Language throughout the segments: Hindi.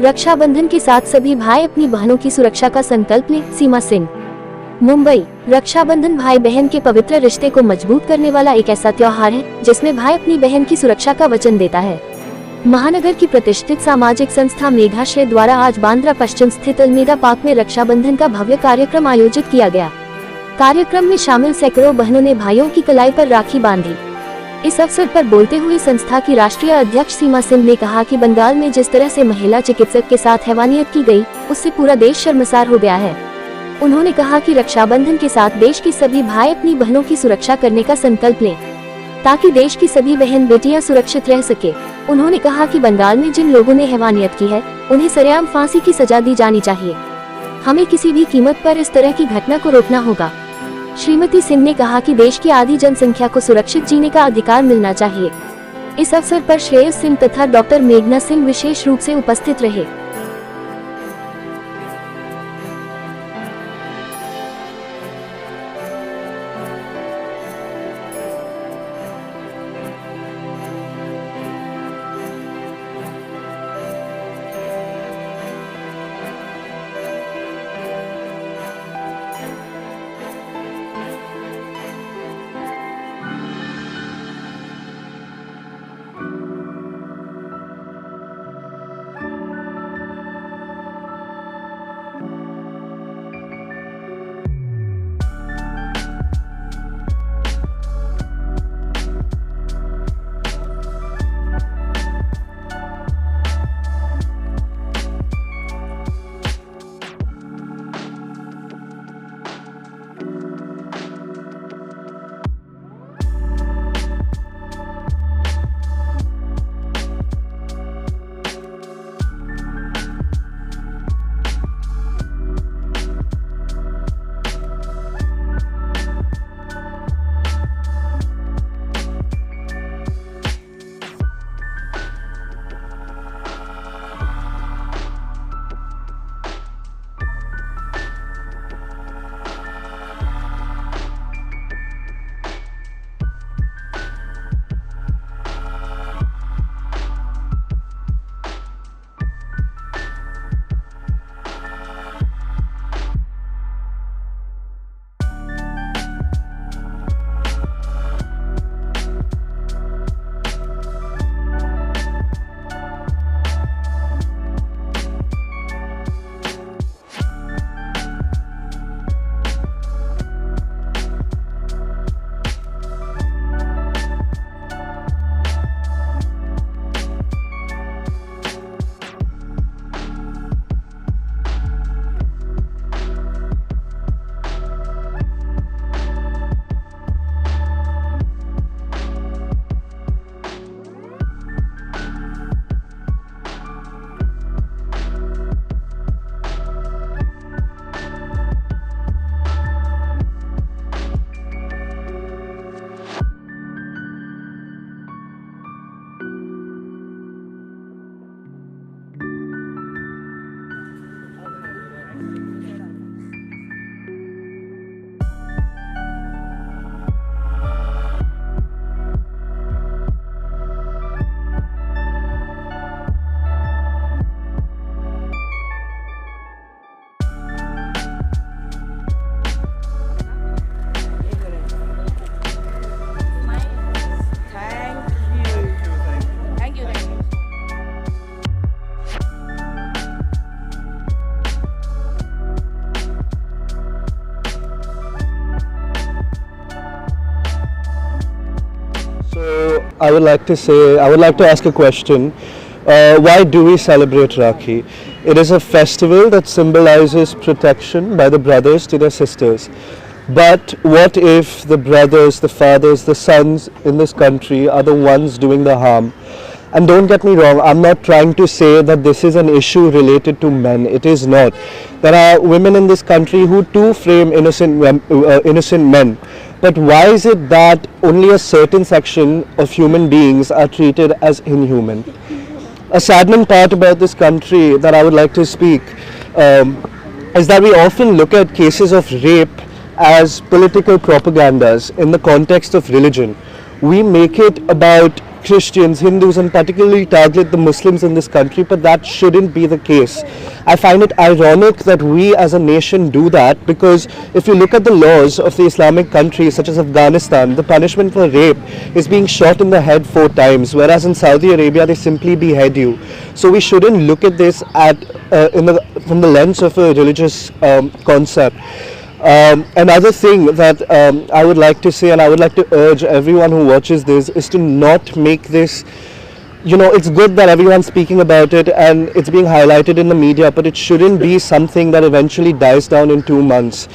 रक्षाबंधन के साथ सभी भाई अपनी बहनों की सुरक्षा का संकल्प लें। सीमा सिंह, मुंबई। रक्षाबंधन भाई बहन के पवित्र रिश्ते को मजबूत करने वाला एक ऐसा त्योहार है जिसमें भाई अपनी बहन की सुरक्षा का वचन देता है। महानगर की प्रतिष्ठित सामाजिक संस्था मेघाश्रय द्वारा आज बांद्रा पश्चिम स्थित अलमेदा पार्क में रक्षाबंधन का भव्य कार्यक्रम आयोजित किया गया। कार्यक्रम में शामिल सैकड़ों बहनों ने भाइयों की कलाई पर राखी बांधी। इस अवसर पर बोलते हुए संस्था की राष्ट्रीय अध्यक्ष सीमा सिंह ने कहा कि बंगाल में जिस तरह से महिला चिकित्सक के साथ हैवानियत की गई, उससे पूरा देश शर्मसार हो गया है। उन्होंने कहा कि रक्षाबंधन के साथ देश के सभी भाई अपनी बहनों की सुरक्षा करने का संकल्प लें ताकि देश की सभी बहन बेटियां सुरक्षित रह सके। उन्होंने कहा कि बंगाल में जिन लोगों ने हैवानियत की है, उन्हें सरेआम फांसी की सजा दी जानी चाहिए। हमें किसी भी कीमत पर इस तरह की घटना को रोकना होगा। श्रीमती सिंह ने कहा कि देश की आधी जनसंख्या को सुरक्षित जीने का अधिकार मिलना चाहिए। इस अवसर पर श्रेयस सिंह तथा डॉक्टर मेघना सिंह विशेष रूप से उपस्थित रहे। I would like to ask a question. Why do we celebrate Rakhi? It is a festival that symbolizes protection by the brothers to their sisters. But what if the brothers, the fathers, the sons in this country are the ones doing the harm? And don't get me wrong, I'm not trying to say that this is an issue related to men. It is not. There are women in this country who too frame innocent men. But why is it that only a certain section of human beings are treated as inhuman? A saddening part about this country that I would like to speak is that we often look at cases of rape as political propagandas in the context of religion. We make it about Christians, Hindus, and particularly target the Muslims in this country, but that shouldn't be the case. I find it ironic that we as a nation do that, because if you look at the laws of the Islamic countries such as Afghanistan, the punishment for rape is being shot in the head 4 times, whereas in Saudi Arabia they simply behead you. So we shouldn't look at this from the lens of a religious concept. Another thing that I would like to say, and I would like to urge everyone who watches this, is to not make this, it's good that everyone's speaking about it and it's being highlighted in the media, but it shouldn't be something that eventually dies down in 2 months.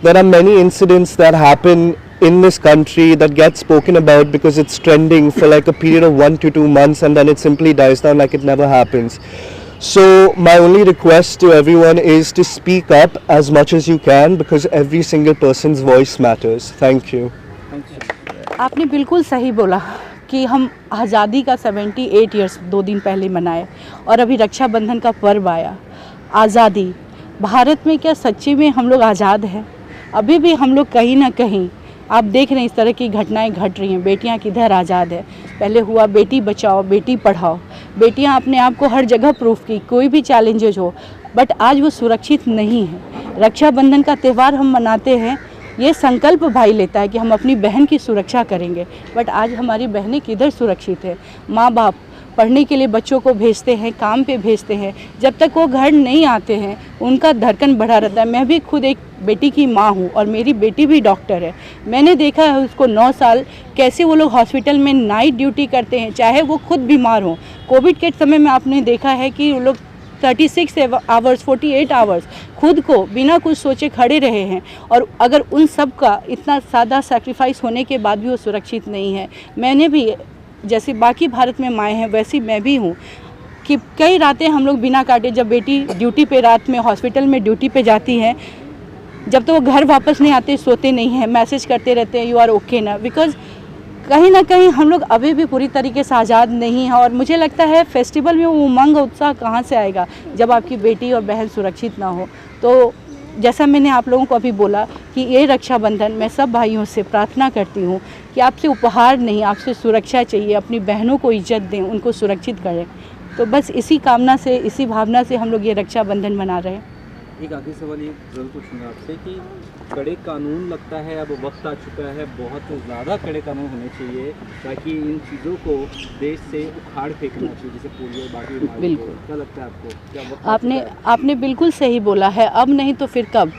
There are many incidents that happen in this country that get spoken about because it's trending for like a period of 1 to 2 months, and then it simply dies down like it never happens. So my only request to everyone is to speak up as much as you can, because every single person's voice matters. Thank you. आपने बिल्कुल सही बोला कि हम आज़ादी का 78 ईयर्स 2 दिन पहले मनाए, और अभी रक्षाबंधन का पर्व आया। आज़ादी भारत में, क्या सच्ची में हम लोग आज़ाद हैं? अभी भी हम लोग कहीं ना कहीं, आप देख रहे हैं इस तरह की घटनाएं घट रही हैं। बेटियां किधर आज़ाद है? पहले हुआ बेटी बचाओ बेटी पढ़ाओ, बेटियां अपने आप को हर जगह प्रूफ की, कोई भी चैलेंजेज हो, बट आज वो सुरक्षित नहीं है। रक्षाबंधन का त्यौहार हम मनाते हैं, ये संकल्प भाई लेता है कि हम अपनी बहन की सुरक्षा करेंगे, बट आज हमारी बहनें किधर सुरक्षित है? माँ बाप पढ़ने के लिए बच्चों को भेजते हैं, काम पे भेजते हैं, जब तक वो घर नहीं आते हैं उनका धड़कन बढ़ा रहता है। मैं भी खुद एक बेटी की माँ हूँ और मेरी बेटी भी डॉक्टर है। मैंने देखा है उसको 9 साल कैसे वो लोग हॉस्पिटल में नाइट ड्यूटी करते हैं, चाहे वो खुद बीमार हो। कोविड के समय में आपने देखा है कि वो लोग 36 आवर्स 48 आवर्स खुद को बिना कुछ सोचे खड़े रहे हैं, और अगर उन सब का इतना सादा सैक्रिफाइस होने के बाद भी वो सुरक्षित नहीं है। मैंने भी, जैसे बाकी भारत में माएँ हैं वैसी मैं भी हूँ, कि कई रातें हम लोग बिना काटे, जब बेटी ड्यूटी पे रात में हॉस्पिटल में ड्यूटी पे जाती हैं, जब तो वो घर वापस नहीं आते, सोते नहीं हैं, मैसेज करते रहते हैं यू आर ओके ना, बिकॉज़ कहीं ना कहीं हम लोग अभी भी पूरी तरीके से आज़ाद नहीं हैं। और मुझे लगता है फेस्टिवल में वो उमंग उत्साह कहाँ से आएगा जब आपकी बेटी और बहन सुरक्षित ना हो। तो जैसा मैंने आप लोगों को अभी बोला कि ये रक्षाबंधन मैं सब भाइयों से प्रार्थना करती हूँ कि आपसे उपहार नहीं, आपसे सुरक्षा चाहिए। अपनी बहनों को इज्जत दें, उनको सुरक्षित करें। तो बस इसी कामना से, इसी भावना से हम लोग ये रक्षाबंधन मना रहे हैं। एक आखिरी सवाल ये ज़रूर पूछूंगा आपसे कि कड़े कानून, लगता है अब वक्त आ चुका है, बहुत ज़्यादा कड़े कानून होने चाहिए ताकि इन चीज़ों को देश से उखाड़ फेंकना चाहिए, जैसे पोलियो बाकी बीमारी। बिल्कुल। क्या लगता है आपको, क्या वक्त आपने बिल्कुल सही बोला है। अब नहीं तो फिर कब?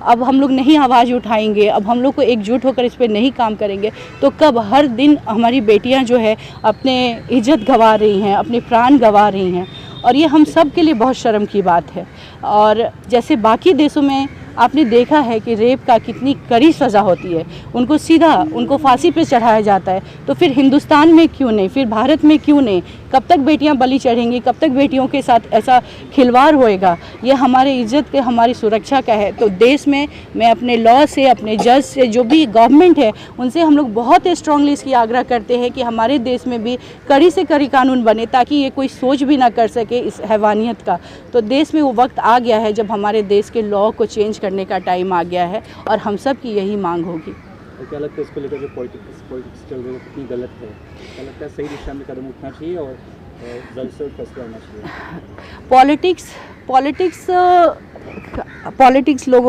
अब हम लोग नहीं आवाज़ उठाएंगे, अब हम लोग को एकजुट होकर इस पर नहीं काम करेंगे तो कब? हर दिन हमारी बेटियां जो है अपने इज्जत गंवा रही हैं, अपने प्राण गंवा रही हैं, और ये हम सब के लिए बहुत शर्म की बात है। और जैसे बाकी देशों में आपने देखा है कि रेप का कितनी कड़ी सज़ा होती है, उनको सीधा उनको फांसी पे चढ़ाया जाता है, तो फिर हिंदुस्तान में क्यों नहीं, फिर भारत में क्यों नहीं? कब तक बेटियां बलि चढ़ेंगी? कब तक बेटियों के साथ ऐसा खिलवाड़ होएगा? ये हमारे इज्जत के, हमारी सुरक्षा का है। तो देश में मैं अपने लॉ से, अपने जज से, जो भी गवर्नमेंट है उनसे हम लोग बहुत स्ट्रांगली इसकी आग्रह करते हैं कि हमारे देश में भी कड़ी से कड़ी कानून बने, ताकि ये कोई सोच भी ना कर सके इस हैवानियत का। तो देश में वो वक्त आ गया है जब हमारे देश के लॉ को चेंज करने का टाइम आ गया है, और हम सब की यही मांग होगी। तो क्या लगता है इसको लेकर जो पॉलिटिक्स चल रही है कितनी गलत है? क्या लगता है सही दिशा में कदम उठना चाहिए और जल्द से जल्द फैसला होना चाहिए?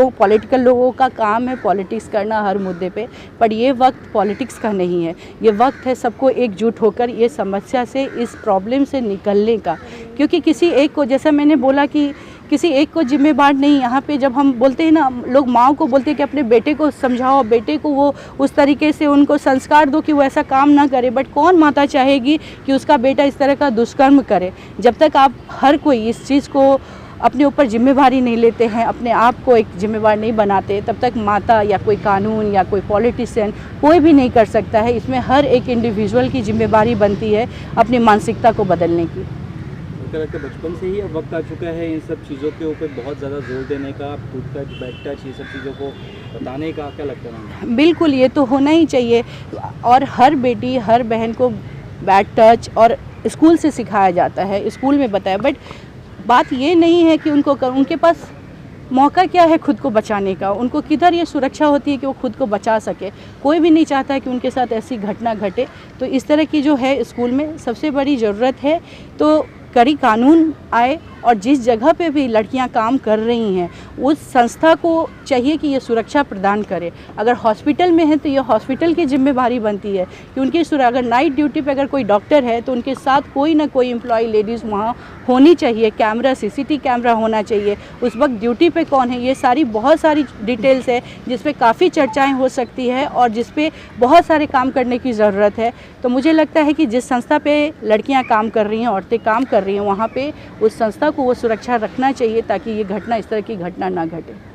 पॉलिटिकल लोगों का काम है पॉलिटिक्स करना हर मुद्दे पे, पर ये वक्त पॉलिटिक्स का नहीं है। ये वक्त है सबको एकजुट होकर ये समस्या से, इस प्रॉब्लम से निकलने का। क्योंकि किसी एक को, जैसा मैंने बोला कि किसी एक को जिम्मेदार नहीं। यहाँ पे जब हम बोलते हैं ना, लोग माँ को बोलते हैं कि अपने बेटे को समझाओ, बेटे को वो उस तरीके से उनको संस्कार दो कि वो ऐसा काम ना करे, बट कौन माता चाहेगी कि उसका बेटा इस तरह का दुष्कर्म करे? जब तक आप हर कोई इस चीज़ को अपने ऊपर जिम्मेवारी नहीं लेते हैं, अपने आप को एक जिम्मेवार नहीं बनाते, तब तक माता या कोई कानून या कोई पॉलिटिशियन कोई भी नहीं कर सकता है। इसमें हर एक इंडिविजुअल की जिम्मेवारी बनती है अपनी मानसिकता को बदलने की। बचपन से ही अब वक्त आ चुका है इन सब चीज़ों के ऊपर बहुत ज़्यादा जोर देने का, फुट टच, बैक टच, ये सब चीज़ों को बताने का। क्या लगता है? बिल्कुल, ये तो होना ही चाहिए, और हर बेटी हर बहन को बैक टच और स्कूल से सिखाया जाता है, स्कूल में बताया। बट बात ये नहीं है कि उनके पास मौका क्या है खुद को बचाने का, उनको किधर ये सुरक्षा होती है कि वो खुद को बचा सके। कोई भी नहीं चाहता है कि उनके साथ ऐसी घटना घटे। तो इस तरह की जो है स्कूल में सबसे बड़ी ज़रूरत है तो कड़ी कानून आए, और जिस जगह पे भी लड़कियां काम कर रही हैं उस संस्था को चाहिए कि ये सुरक्षा प्रदान करे। अगर हॉस्पिटल में है तो ये हॉस्पिटल की जिम्मेदारी बनती है कि उनकी अगर नाइट ड्यूटी पे अगर कोई डॉक्टर है तो उनके साथ कोई ना कोई एम्प्लॉय लेडीज़ वहाँ होनी चाहिए। कैमरा, सीसीटीवी कैमरा होना चाहिए, उस वक्त ड्यूटी पे कौन है, ये सारी बहुत सारी डिटेल्स है जिस पे काफ़ी चर्चाएँ हो सकती है और जिस पे बहुत सारे काम करने की ज़रूरत है। तो मुझे लगता है कि जिस संस्था पे लड़कियाँ काम कर रही हैं, औरतें काम कर रही हैं, वहाँ पे उस संस्था को वो सुरक्षा रखना चाहिए ताकि ये घटना, इस तरह की घटना ना घटे।